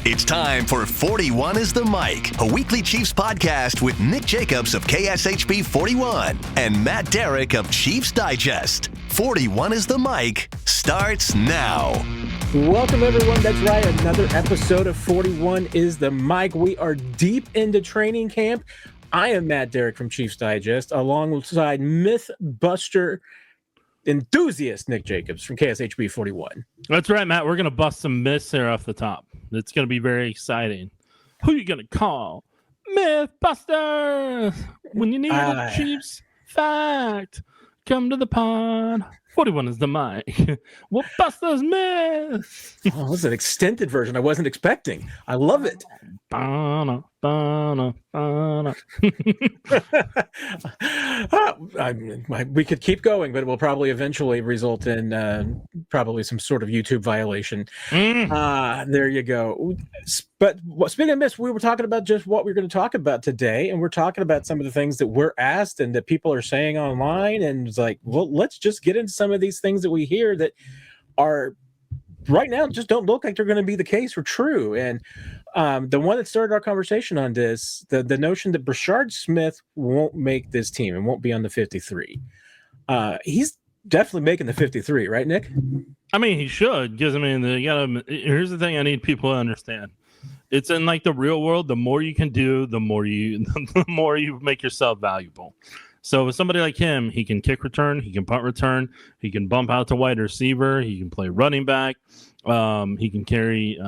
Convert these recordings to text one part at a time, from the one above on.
It's time for 41 is the Mic, a weekly Chiefs podcast with Nick Jacobs of KSHB 41 and Matt Derrick of Chiefs Digest. 41 is the Mic starts now. Welcome, everyone. That's right. Another episode of 41 is the Mic. We are deep into training camp. I am Matt Derrick from Chiefs Digest, alongside Mythbuster enthusiast Nick Jacobs from KSHB 41. That's right, Matt. We're going to bust some myths here off the top. It's going to be very exciting. Who are you going to call? Mythbusters! When you need a Chiefs fact, come to the pond. 41 is the mic. We'll bust those myths. Oh, this is an extended version I wasn't expecting. I love it. Bana, bana, bana. We could keep going, but it will probably eventually result in probably some sort of YouTube violation. There you go. But speaking of myths, we were talking about just what we're going to talk about today, and we're talking about some of the things that we're asked and that people are saying online, and it's like, well, let's just get into some of these things that we hear that are right now just don't look like they're going to be the case or true. And the one that started our conversation on this, the notion that Brashard Smith won't make this team and won't be on the 53. He's definitely making the 53, right, Nick? I mean, he should, because, I mean, here's the thing I need people to understand. It's in, like, the real world, the more you can do, the more you make yourself valuable. So with somebody like him, he can kick return, he can punt return, he can bump out to wide receiver, he can play running back, he can carry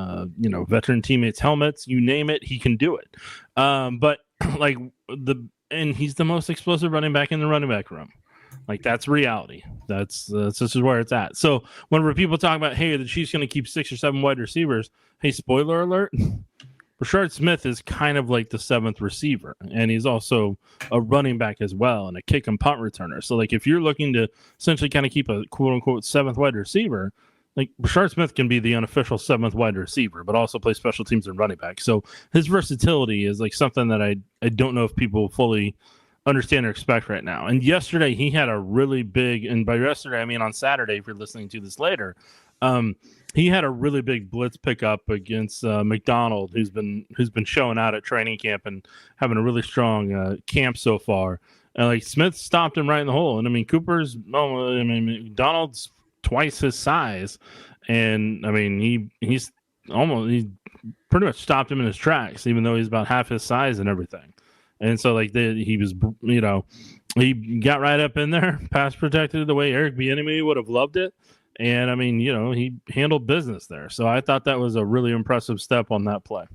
veteran teammates' helmets, you name it, he can do it. But and he's the most explosive running back in the running back room. Like, that's reality. That's just where it's at. So whenever people talk about, hey, the Chiefs going to keep 6 or 7 wide receivers, hey, spoiler alert, Brashard Smith is kind of like the 7th receiver, and he's also a running back as well and a kick and punt returner. So, like, if you're looking to essentially kind of keep a quote-unquote 7th wide receiver, like, Brashard Smith can be the unofficial 7th wide receiver, but also play special teams and running back. So his versatility is, like, something that I don't know if people fully understand or expect right now. And yesterday he had a really big, and by yesterday I mean on Saturday if you're listening to this later, he had a really big blitz pickup against McDonald, who's been showing out at training camp and having a really strong camp so far. And like, Smith stopped him right in the hole. And I mean, McDonald's twice his size, and I mean he pretty much stopped him in his tracks, even though he's about half his size and everything. And so, like, he was, he got right up in there, pass protected the way Eric Bieniemy would have loved it. And, I mean, he handled business there. So I thought that was a really impressive step on that play.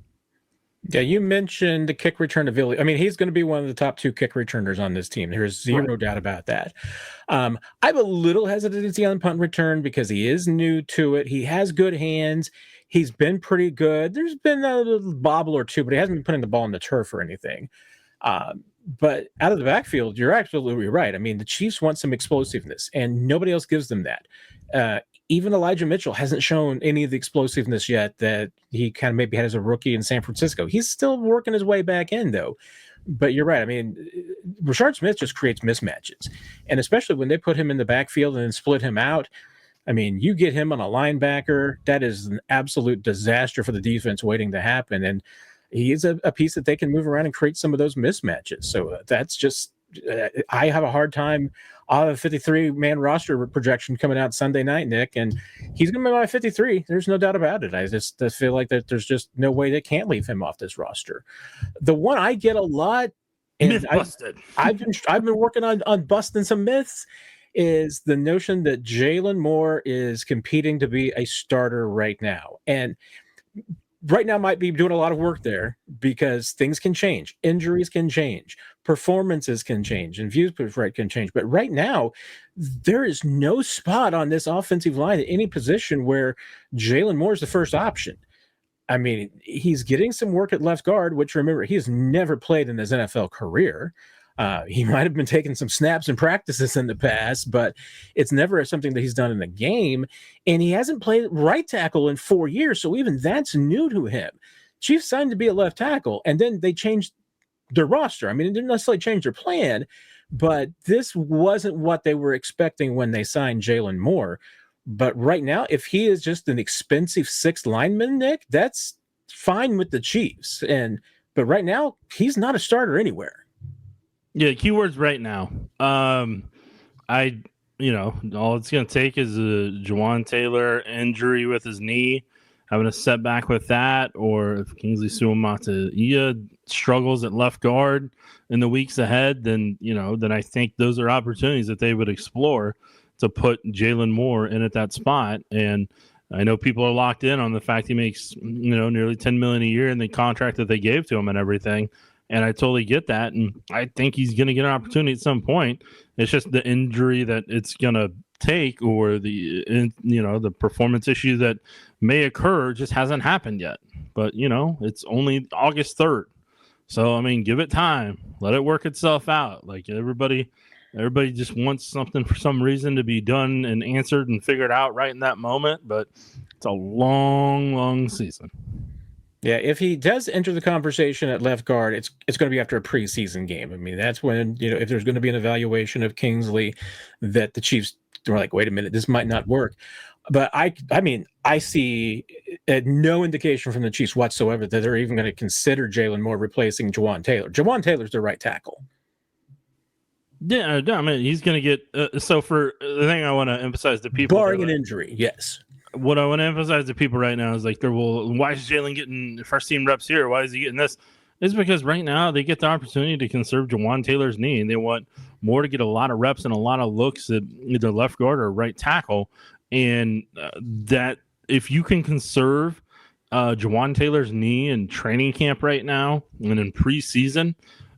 Yeah, you mentioned the kick return ability. I mean, he's going to be one of the top 2 kick returners on this team. There's zero doubt about that. I have a little hesitancy on punt return because he is new to it. He has good hands. He's been pretty good. There's been a little bobble or two, but he hasn't been putting the ball in the turf or anything. But out of the backfield, you're absolutely right. I mean, the Chiefs want some explosiveness, and nobody else gives them that. Even Elijah Mitchell hasn't shown any of the explosiveness yet that he kind of maybe had as a rookie in San Francisco. He's still working his way back in, though. But you're right. I mean, Brashard Smith just creates mismatches, and especially when they put him in the backfield and then split him out. I mean, you get him on a linebacker, that is an absolute disaster for the defense waiting to happen. And he is a piece that they can move around and create some of those mismatches. So that's just, I have a hard time. I'll have a 53-man roster projection coming out Sunday night, Nick, and he's going to be my 53. There's no doubt about it. I just feel like that there's just no way they can't leave him off this roster. The one I get a lot, and I've been working on busting some myths, is the notion that Jalen Moore is competing to be a starter right now. And right now might be doing a lot of work there because things can change. Injuries can change. Performances can change. And views can change. But right now, there is no spot on this offensive line at any position where Jalen Moore is the first option. I mean, he's getting some work at left guard, which, remember, he has never played in his NFL career. He might have been taking some snaps and practices in the past, but it's never something that he's done in the game. And he hasn't played right tackle in 4 years, so even that's new to him. Chiefs signed to be a left tackle, and then they changed their roster. I mean, it didn't necessarily change their plan, but this wasn't what they were expecting when they signed Jalen Moore. But right now, if he is just an expensive 6th lineman, Nick, that's fine with the Chiefs, but right now he's not a starter anywhere. Yeah, keywords right now. All it's going to take is a Jawan Taylor injury with his knee, having a setback with that, or if Kingsley Suamataia struggles at left guard in the weeks ahead, then I think those are opportunities that they would explore to put Jalen Moore in at that spot. And I know people are locked in on the fact he makes nearly $10 million a year in the contract that they gave to him and everything. And I totally get that. And I think he's going to get an opportunity at some point. It's just the injury that it's going to take, or the performance issue that may occur just hasn't happened yet. But, it's only August 3rd. So, I mean, give it time. Let it work itself out. Like everybody just wants something for some reason to be done and answered and figured out right in that moment. But it's a long, long season. Yeah, if he does enter the conversation at left guard, it's going to be after a preseason game. I mean, that's when, if there's going to be an evaluation of Kingsley, that the Chiefs are like, wait a minute, this might not work. But I see no indication from the Chiefs whatsoever that they're even going to consider Jalen Moore replacing Jawan Taylor. Jawan Taylor's the right tackle. Yeah, I mean, he's going to get so for the thing I want to emphasize to people, barring an injury, yes. What I want to emphasize to people right now is like, why is Jalen getting first team reps here? Why is he getting this? It's because right now they get the opportunity to conserve Jawan Taylor's knee, and they want Moore to get a lot of reps and a lot of looks at either left guard or right tackle. And that if you can conserve Jawan Taylor's knee in training camp right now and in preseason,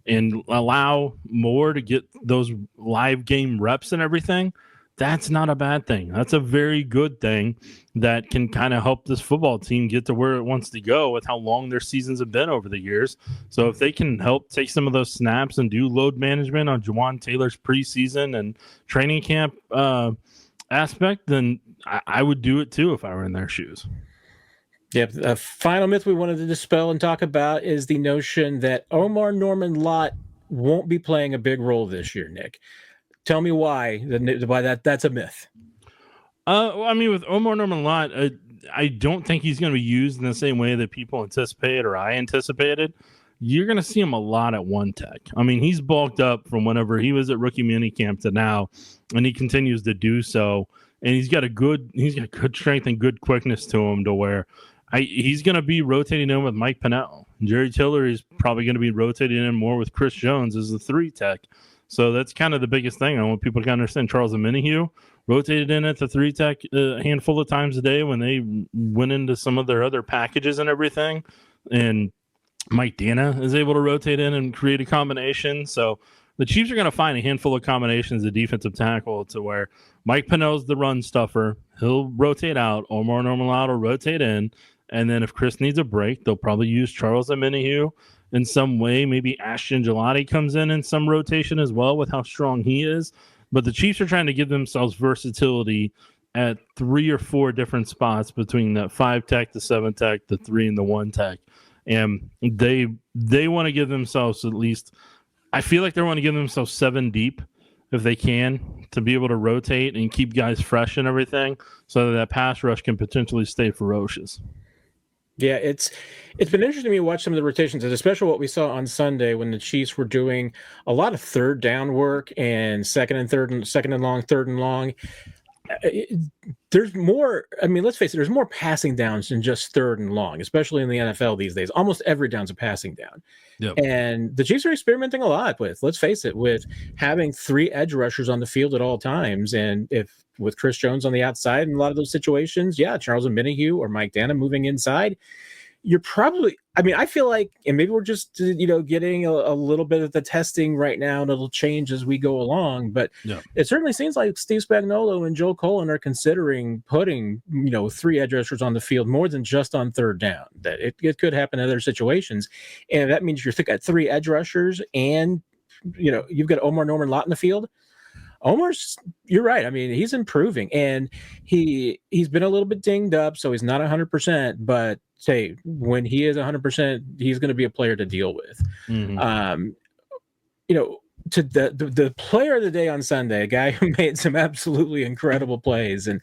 and allow Moore to get those live game reps and everything, that's not a bad thing. That's a very good thing that can kind of help this football team get to where it wants to go with how long their seasons have been over the years. So if they can help take some of those snaps and do load management on Jawan Taylor's preseason and training camp aspect, then I would do it too if I were in their shoes. Yep. A final myth we wanted to dispel and talk about is the notion that Omar Norman-Lott won't be playing a big role this year, Nick. Tell me why that's a myth. I mean, with Omar Norman-Lott, I don't think he's going to be used in the same way that people anticipate or I anticipated. You're going to see him a lot at one tech. I mean, he's bulked up from whenever he was at rookie minicamp to now, and he continues to do so. And he's got good strength and good quickness to him to where he's going to be rotating in with Mike Pennell. Jerry Tiller is probably going to be rotating in more with Chris Jones as the 3 tech. So that's kind of the biggest thing. I want people to understand. Charles Omenihu rotated in at the 3 tech a handful of times a day when they went into some of their other packages and everything. And Mike Dana is able to rotate in and create a combination. So the Chiefs are going to find a handful of combinations of defensive tackle to where Mike Pennell's the run stuffer. He'll rotate out. Omar Norman-Lott will rotate in. And then if Chris needs a break, they'll probably use Charles Omenihu in some way. Maybe Ashton Gelati comes in some rotation as well with how strong he is. But the Chiefs are trying to give themselves versatility at 3 or 4 different spots between that 5 tech, the 7 tech, the 3, and the 1 tech. And they want to give themselves at least, I feel like they want to give themselves 7 deep if they can, to be able to rotate and keep guys fresh and everything so that pass rush can potentially stay ferocious. Yeah, it's been interesting to me to watch some of the rotations, and especially what we saw on Sunday when the Chiefs were doing a lot of third down work and second and long, third and long. There's more, I mean, let's face it, there's more passing downs than just third and long, especially in the NFL these days. Almost every down's a passing down. Yep. And the Chiefs are experimenting a lot with having 3 edge rushers on the field at all times. And with Chris Jones on the outside in a lot of those situations, Charles Omenihu or Mike Dana moving inside, you're probably, I mean, I feel like, and maybe we're just, getting a little bit of the testing right now, and it'll change as we go along. But It certainly seems like Steve Spagnuolo and Joe Cullen are considering putting, 3 edge rushers on the field more than just on third down. That it could happen in other situations. And that means you're at 3 edge rushers and, you've got Omar Norman-Lott in the field. You're right. I mean, he's improving, and he's been a little bit dinged up, so he's not 100%. But when he is 100%, he's going to be a player to deal with. Mm-hmm. to the player of the day on Sunday, a guy who made some absolutely incredible plays. And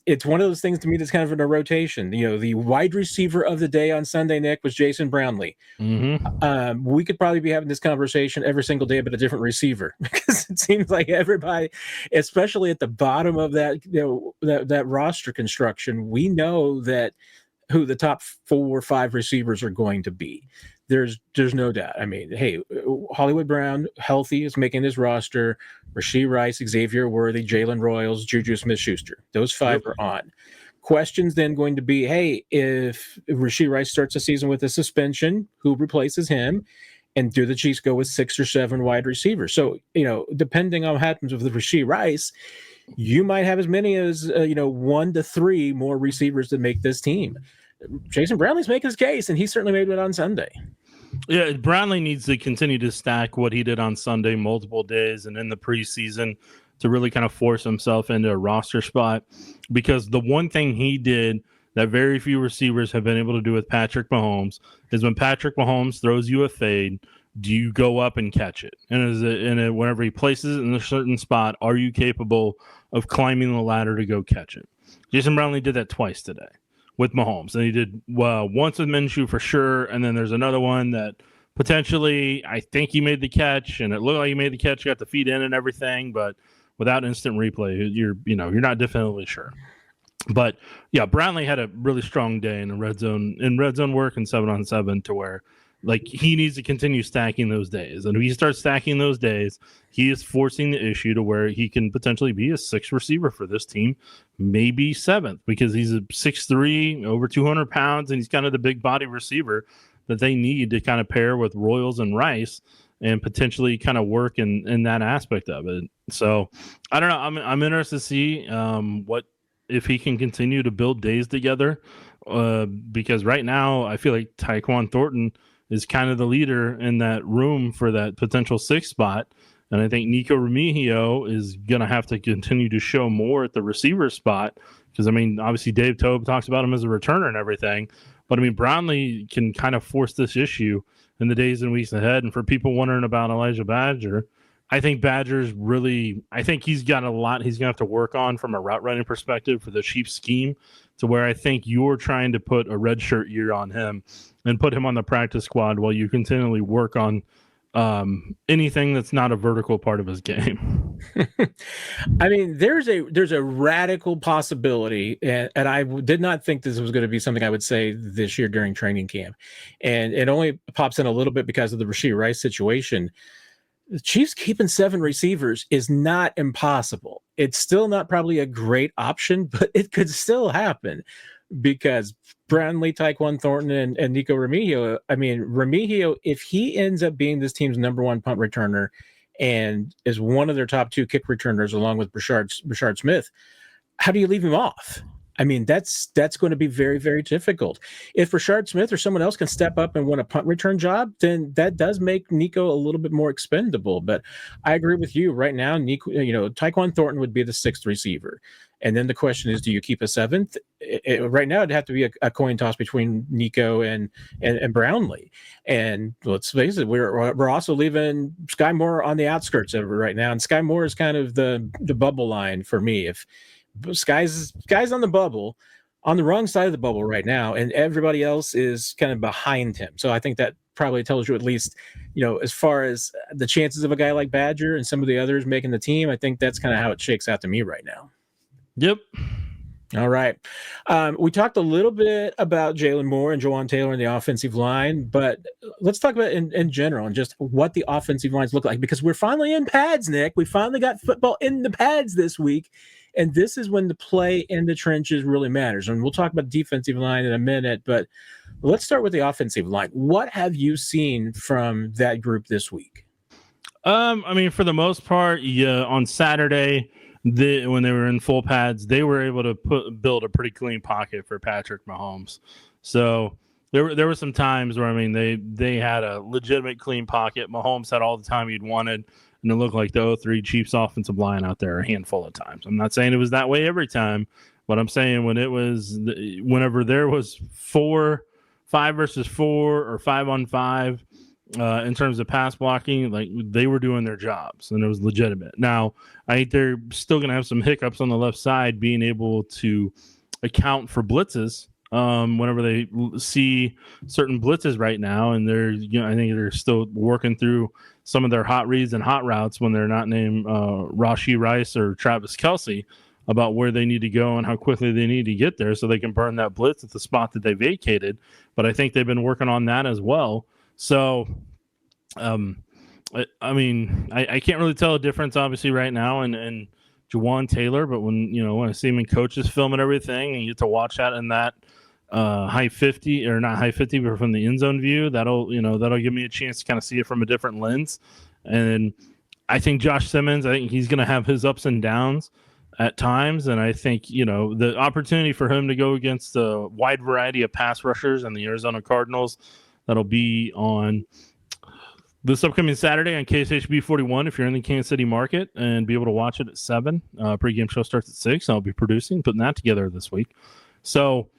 it's one of those things to me that's kind of in a rotation. The wide receiver of the day on Sunday, Nick, was Jason Brownlee. Mm-hmm. We could probably be having this conversation every single day about a different receiver, because it seems like everybody, especially at the bottom of that, that roster construction, we know that who the top 4 or 5 receivers are going to be. There's no doubt. I mean, hey, Hollywood Brown, healthy, is making his roster. Rashee Rice, Xavier Worthy, Jalen Royals, Juju Smith-Schuster. Those 5 are on. Questions then going to be, hey, if Rashee Rice starts the season with a suspension, who replaces him? And do the Chiefs go with 6 or 7 wide receivers? So, depending on what happens with the Rashee Rice, you might have as many as 1 to 3 more receivers to make this team. Jason Brownlee's making his case, and he certainly made it on Sunday. Yeah, Brownlee needs to continue to stack what he did on Sunday multiple days and in the preseason to really kind of force himself into a roster spot, because the one thing he did that very few receivers have been able to do with Patrick Mahomes is when Patrick Mahomes throws you a fade, do you go up and catch it? And whenever he places it in a certain spot, are you capable of climbing the ladder to go catch it? Jason Brownlee did that twice today with Mahomes, and he did once with Minshew for sure, and then there's another one that potentially I think he made the catch, and it looked like he made the catch, got the feet in and everything, but without instant replay, you're not definitely sure. But yeah, Brownlee had a really strong day in the red zone work and 7-on-7, to where he needs to continue stacking those days. And if he starts stacking those days, he is forcing the issue to where he can potentially be a 6th receiver for this team, maybe 7th, because he's a 6'3", over 200 pounds, and he's kind of the big body receiver that they need to kind of pair with Royals and Rice and potentially kind of work in that aspect of it. So I don't know. I'm interested to see if he can continue to build days together, because right now I feel like Tyquan Thornton is kind of the leader in that room for that potential 6th spot. And I think Nico Remigio is going to have to continue to show more at the receiver spot, because, obviously Dave Toub talks about him as a returner and everything. But, Brownlee can kind of force this issue in the days and weeks ahead. And for people wondering about Elijah Badger, I think he's got a lot he's going to have to work on from a route running perspective for the Chiefs scheme, to where I think you're trying to put a redshirt year on him and put him on the practice squad while you continually work on anything that's not a vertical part of his game. There's a radical possibility, and I did not think this was going to be something I would say this year during training camp, and it only pops in a little bit because of the Rashee Rice situation. The Chiefs keeping 7 receivers is not impossible. It's still not probably a great option, but it could still happen, because Brownlee, Tyquan Thornton, and Nico Remigio. Remigio, if he ends up being this team's number 1 punt returner and is one of their top 2 kick returners along with Brashard Smith, how do you leave him off? That's going to be very, very difficult. If Brashard Smith or someone else can step up and win a punt return job, then that does make Nico a little bit more expendable. But I agree with you. Right now, Nico, Tyquan Thornton would be the 6th receiver. And then the question is, do you keep a 7th? Right now, it'd have to be a coin toss between Nico and Brownlee. And let's face it, we're also leaving Sky Moore on the outskirts of it right now. And Sky Moore is kind of the bubble line for me. If Sky's on the bubble, on the wrong side of the bubble right now, and everybody else is kind of behind him. So I think that probably tells you at least, as far as the chances of a guy like Badger and some of the others making the team, I think that's kind of how it shakes out to me right now. Yep. All right. We talked a little bit about Jalen Moore and Jawan Taylor in the offensive line, but let's talk about in general and just what the offensive lines look like, because we're finally in pads, Nick. We finally got football in the pads this week, and this is when the play in the trenches really matters. And we'll talk about defensive line in a minute, but let's start with the offensive line. What have you seen from that group this week? For the most part, on Saturday, when they were in full pads, they were able to build a pretty clean pocket for Patrick Mahomes. So there were some times where they had a legitimate clean pocket. Mahomes had all the time he'd wanted, and it looked like the 03 Chiefs offensive line out there a handful of times. I'm not saying it was that way every time, but I'm saying whenever there was 5 versus 4 or 5-on-5, in terms of pass blocking, like they were doing their jobs and it was legitimate. Now, I think they're still going to have some hiccups on the left side, being able to account for blitzes whenever they see certain blitzes right now. And they're, I think they're still working through some of their hot reads and hot routes when they're not named Rashee Rice or Travis Kelce, about where they need to go and how quickly they need to get there so they can burn that blitz at the spot that they vacated. But I think they've been working on that as well. So, I mean, I can't really tell a difference, obviously, right now and Jawan Taylor, but when I see him in coaches film and everything, and you get to watch that in that high 50 or not high 50, but from the end zone view, that'll give me a chance to kind of see it from a different lens. And I think Josh Simmons, I think he's going to have his ups and downs at times, and I think the opportunity for him to go against a wide variety of pass rushers and the Arizona Cardinals, that'll be on this upcoming Saturday on KSHB 41 if you're in the Kansas City market, and be able to watch it at 7. Pregame show starts at 6. I'll be putting that together this week. So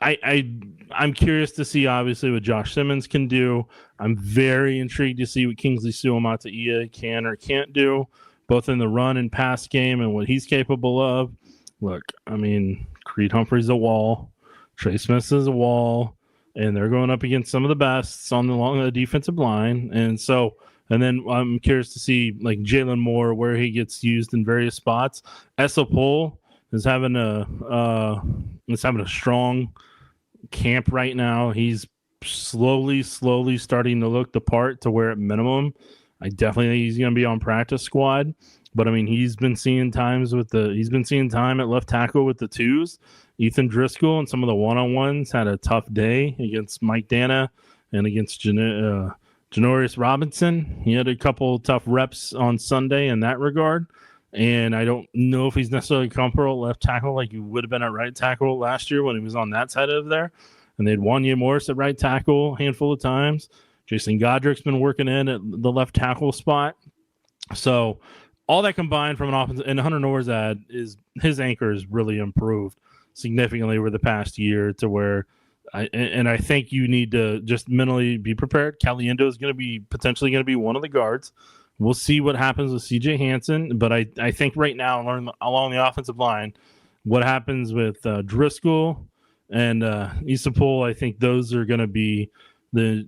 I'm curious to see, obviously, what Josh Simmons can do. I'm very intrigued to see what Kingsley Suamataia can or can't do, both in the run and pass game and what he's capable of. Look, I mean, Creed Humphrey's a wall. Trey Smith is a wall. And they're going up against some of the best along the defensive line. And then I'm curious to see, like, Jalen Moore, where he gets used in various spots. Essopol is having a strong camp right now. He's slowly starting to look the part to where, at minimum, I definitely think he's going to be on practice squad. But I mean, he's been seeing time at left tackle with the twos. Ethan Driscoll and some of the one-on-ones had a tough day against Mike Dana and against Janorius Robinson. He had a couple tough reps on Sunday in that regard. And I don't know if he's necessarily comfortable at left tackle like he would have been at right tackle last year when he was on that side of there. And they had Wanya Morris at right tackle a handful of times. Jason Godrick's been working in at the left tackle spot. So all that combined from an offense, and Hunter Norzad, his anchor has really improved significantly over the past year, to where I think you need to just mentally be prepared. Caliendo is potentially going to be one of the guards. We'll see what happens with CJ Hansen, but I think right now along the offensive line, what happens with Driscoll and Isapol, I think those are going to be I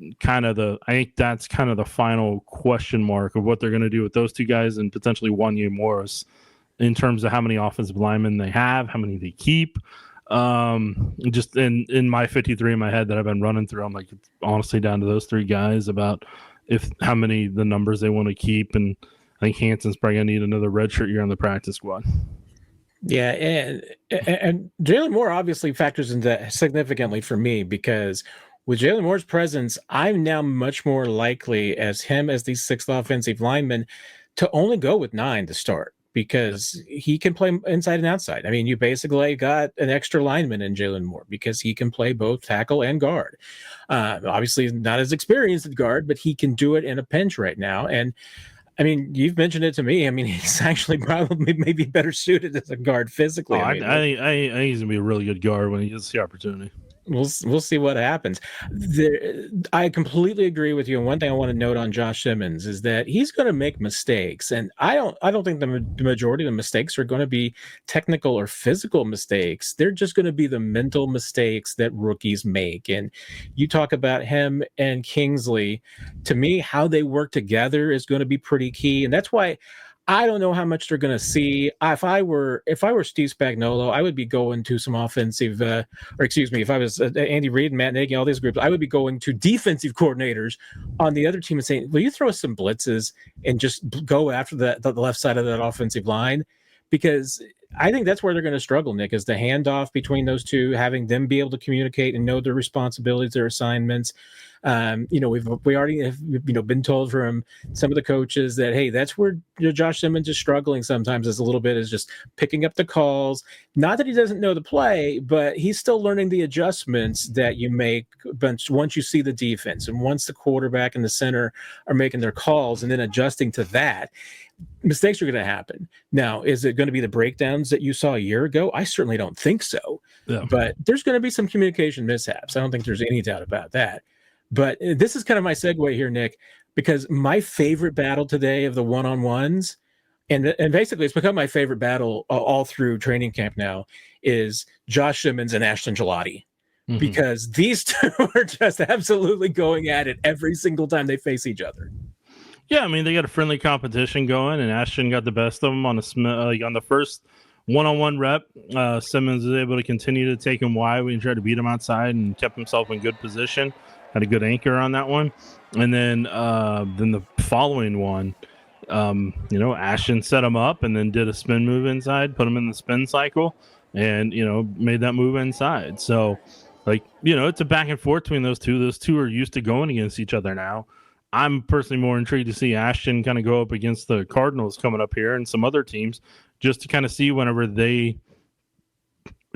think that's kind of the final question mark of what they're going to do with those two guys and potentially Wanya Morris in terms of how many offensive linemen they have, how many they keep. Just in my 53 in my head that I've been running through, I'm like, it's honestly down to those 3 guys about how many the numbers they want to keep. And I think Hansen's probably going to need another redshirt year on the practice squad. Yeah, and Jalen Moore obviously factors into that significantly for me, because with Jalen Moore's presence, I'm now much more likely as the 6th offensive lineman to only go with 9 to start, because he can play inside and outside. I mean, you basically got an extra lineman in Jalen Moore because he can play both tackle and guard. Obviously not as experienced at guard, but he can do it in a pinch right now. And I mean, you've mentioned it to me. I mean, he's actually probably maybe better suited as a guard physically. I think he's going to be a really good guard when he gets the opportunity. We'll see what happens. I completely agree with you. And one thing I want to note on Josh Simmons is that he's going to make mistakes, and I don't think the majority of the mistakes are going to be technical or physical mistakes. They're just going to be the mental mistakes that rookies make. And you talk about him and Kingsley. To me, how they work together is going to be pretty key, and that's why I don't know how much they're going to see. If I were Steve Spagnuolo, I would be going to some offensive, if I was Andy Reid and Matt Nagy, all these groups, I would be going to defensive coordinators on the other team and saying, will you throw us some blitzes and just go after the left side of that offensive line? Because I think that's where they're going to struggle, Nick, is the handoff between those two, having them be able to communicate and know their responsibilities, their assignments. We already have been told from some of the coaches that, hey, that's where Josh Simmons is struggling sometimes, is a little bit, is just picking up the calls. Not that he doesn't know the play, but he's still learning the adjustments that you make once you see the defense and once the quarterback and the center are making their calls and then adjusting to that. Mistakes are going to happen. Now, is it going to be the breakdowns that you saw a year ago? I certainly don't think so. Yeah. But there's going to be some communication mishaps. I don't think there's any doubt about that. But this is kind of my segue here, Nick, because my favorite battle today of the one-on-ones, and basically it's become my favorite battle all through training camp now, is Josh Simmons and Ashton Gelati. Mm-hmm. Because these two are just absolutely going at it every single time they face each other. Yeah, I mean, they got a friendly competition going, and Ashton got the best of them on the first one-on-one rep. Simmons was able to continue to take him wide when he tried to beat him outside and kept himself in good position. Had a good anchor on that one. And then the following one, Ashton set him up and then did a spin move inside, put him in the spin cycle, and, made that move inside. So, it's a back and forth between those two. Those two are used to going against each other now. I'm personally more intrigued to see Ashton kind of go up against the Cardinals coming up here and some other teams just to kind of see whenever they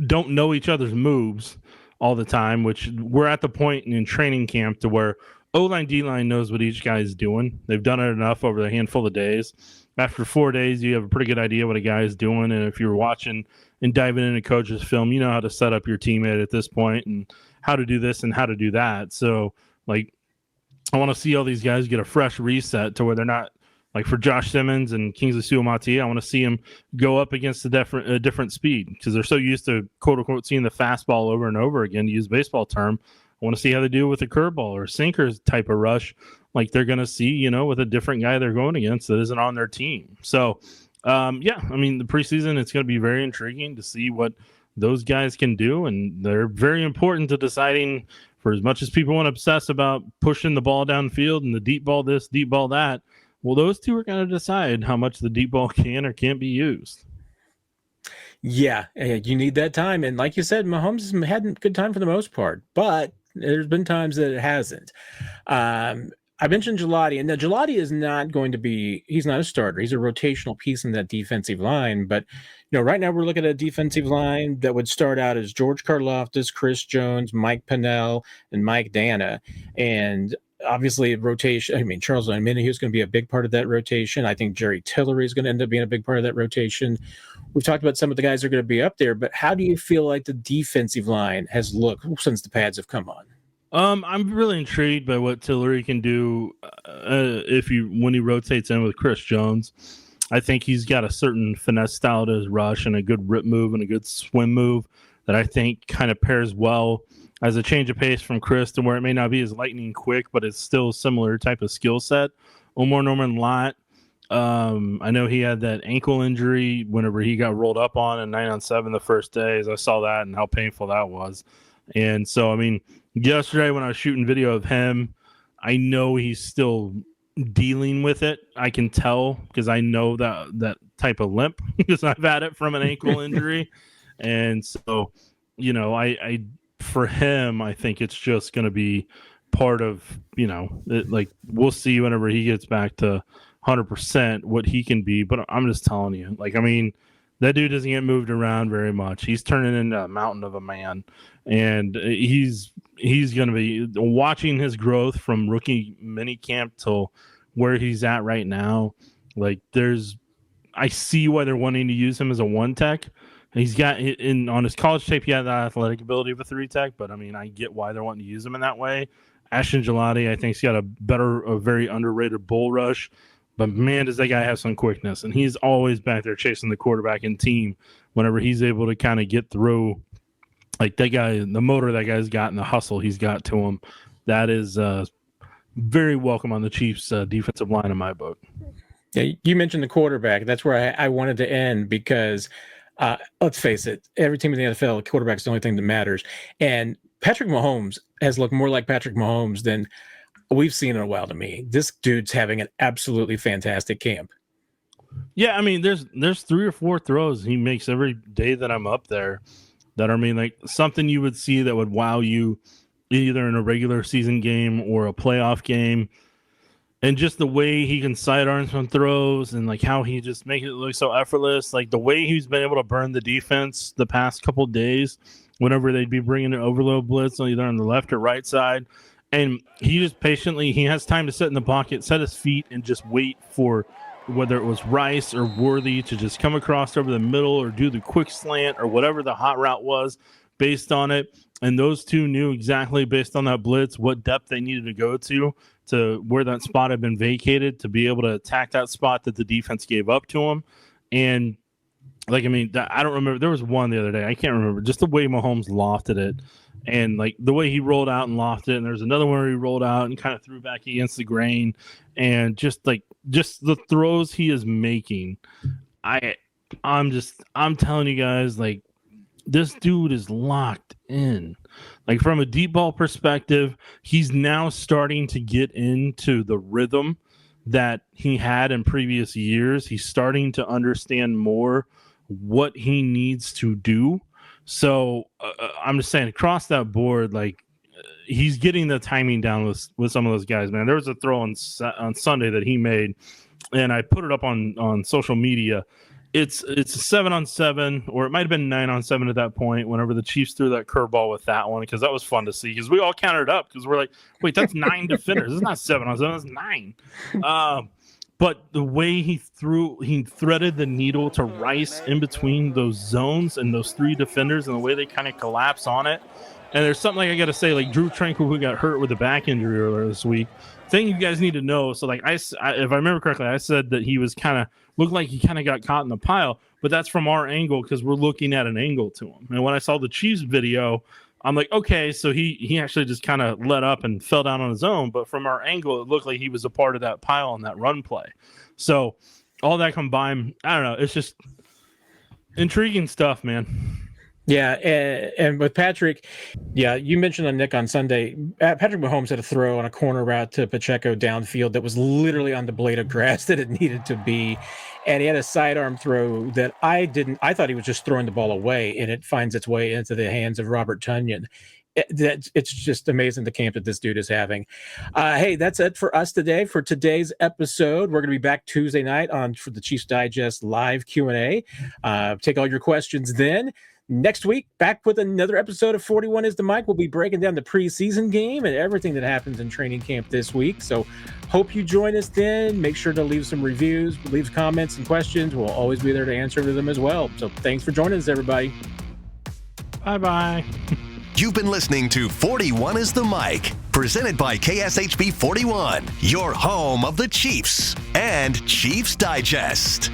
don't know each other's moves all the time, which we're at the point in training camp to where O-line, D-line knows what each guy is doing. They've done it enough over a handful of days. After 4 days, you have a pretty good idea what a guy is doing. And if you're watching and diving into coach's film, you know how to set up your teammate at this point and how to do this and how to do that. So, I want to see all these guys get a fresh reset to where they're not, for Josh Simmons and Kingsley Suamati, I want to see them go up against a different speed because they're so used to, quote-unquote, seeing the fastball over and over again, to use a baseball term. I want to see how they do with a curveball or sinker type of rush like they're going to see, with a different guy they're going against that isn't on their team. So, the preseason, it's going to be very intriguing to see what those guys can do, and they're very important to deciding. For as much as people want to obsess about pushing the ball downfield and the deep ball this, deep ball that, well, those two are going to decide how much the deep ball can or can't be used. Yeah, you need that time. And like you said, Mahomes has had a good time for the most part, but there's been times that it hasn't. I mentioned Gelati, and now Gelati is not going to be, he's not a starter. He's a rotational piece in that defensive line. But, right now we're looking at a defensive line that would start out as George Karlaftis, Chris Jones, Mike Pennell, and Mike Dana. And obviously rotation, Charles Omenihu is going to be a big part of that rotation. I think Jerry Tillery is going to end up being a big part of that rotation. We've talked about some of the guys that are going to be up there, but how do you feel like the defensive line has looked since the pads have come on? I'm really intrigued by what Tillery can do when he rotates in with Chris Jones. I think he's got a certain finesse style to his rush and a good rip move and a good swim move that I think kind of pairs well as a change of pace from Chris to where it may not be as lightning quick, but it's still similar type of skill set. Omar Norman Lott, I know he had that ankle injury whenever he got rolled up on in 9-on-7 the first day. As I saw that and how painful that was. And so, yesterday when I was shooting video of him, I know he's still dealing with it. I can tell because I know that type of limp because I've had it from an ankle injury. And so, I for him, I think it's just going to be part of, we'll see whenever he gets back to 100% what he can be. But I'm just telling you, that dude doesn't get moved around very much. He's turning into a mountain of a man. And he's going to be watching his growth from rookie mini camp till where he's at right now. I see why they're wanting to use him as a one tech. He's got on his college tape, he had the athletic ability of a 3 tech, but I get why they're wanting to use him in that way. Ashton Gelati, I think, he's got a very underrated bull rush, but man, does that guy have some quickness, and he's always back there chasing the quarterback and team whenever he's able to kind of get through. That guy, the motor that guy's got and the hustle he's got to him, that is very welcome on the Chiefs' defensive line in my book. Yeah, you mentioned the quarterback. That's where I wanted to end because let's face it, every team in the NFL, the quarterback's the only thing that matters. And Patrick Mahomes has looked more like Patrick Mahomes than we've seen in a while to me. This dude's having an absolutely fantastic camp. Yeah, there's 3 or 4 throws he makes every day that I'm up there that are something you would see that would wow you either in a regular season game or a playoff game. And just the way he can sidearm some throws and how he just makes it look so effortless. The way he's been able to burn the defense the past couple of days whenever they'd be bringing an overload blitz either on the left or right side. And he just patiently, he has time to sit in the pocket, set his feet, and just wait for whether it was Rice or Worthy to just come across over the middle or do the quick slant or whatever the hot route was. based on it. And those two knew exactly based on that blitz what depth they needed to go to where that spot had been vacated to be able to attack that spot that the defense gave up to them. And I don't remember. There was one the other day. I can't remember. Just the way Mahomes lofted it and like the way he rolled out and lofted it. And there's another one where he rolled out and kind of threw back against the grain. And just the throws he is making. I'm telling you guys, like, this dude is locked in. Like, from a deep ball perspective, he's now starting to get into the rhythm that he had in previous years. He's starting to understand more what he needs to do. So I'm just saying, across that board, like, he's getting the timing down with some of those guys, man. There was a throw on Sunday that he made, and I put it up on social media. It's a 7-on-7, or it might have been 9-on-7 at that point whenever the Chiefs threw that curveball with that one, because that was fun to see, because we all counted it up because we're like, wait, that's 9 defenders. It's not 7-on-7, that's 9. But the way he threaded the needle to Rice in between those zones and those 3 defenders, and the way they kind of collapse on it. And there's something I got to say, like Drew Tranquil, who got hurt with a back injury earlier this week. Thing you guys need to know. So, like, if I remember correctly, I said that he was looked like he kind of got caught in the pile, but that's from our angle because we're looking at an angle to him. And when I saw the Chiefs video, I'm like, okay, so he actually just kind of let up and fell down on his own. But from our angle, it looked like he was a part of that pile on that run play. So all that combined, I don't know. It's just intriguing stuff, man. Yeah, and with Patrick, yeah, you mentioned on Nick on Sunday, Patrick Mahomes had a throw on a corner route to Pacheco downfield that was literally on the blade of grass that it needed to be. And he had a sidearm throw that I thought he was just throwing the ball away, and it finds its way into the hands of Robert Tonyan. It's just amazing the camp that this dude is having. Hey, that's it for us today. For today's episode, we're going to be back Tuesday night for the Chiefs Digest live Q&A. Take all your questions then. Next week, back with another episode of 41 is the Mic. We'll be breaking down the preseason game and everything that happens in training camp this week. So hope you join us then. Make sure to leave some reviews, leave comments and questions. We'll always be there to answer them as well. So thanks for joining us, everybody. Bye-bye. You've been listening to 41 is the Mic, presented by KSHB 41, your home of the Chiefs and Chiefs Digest.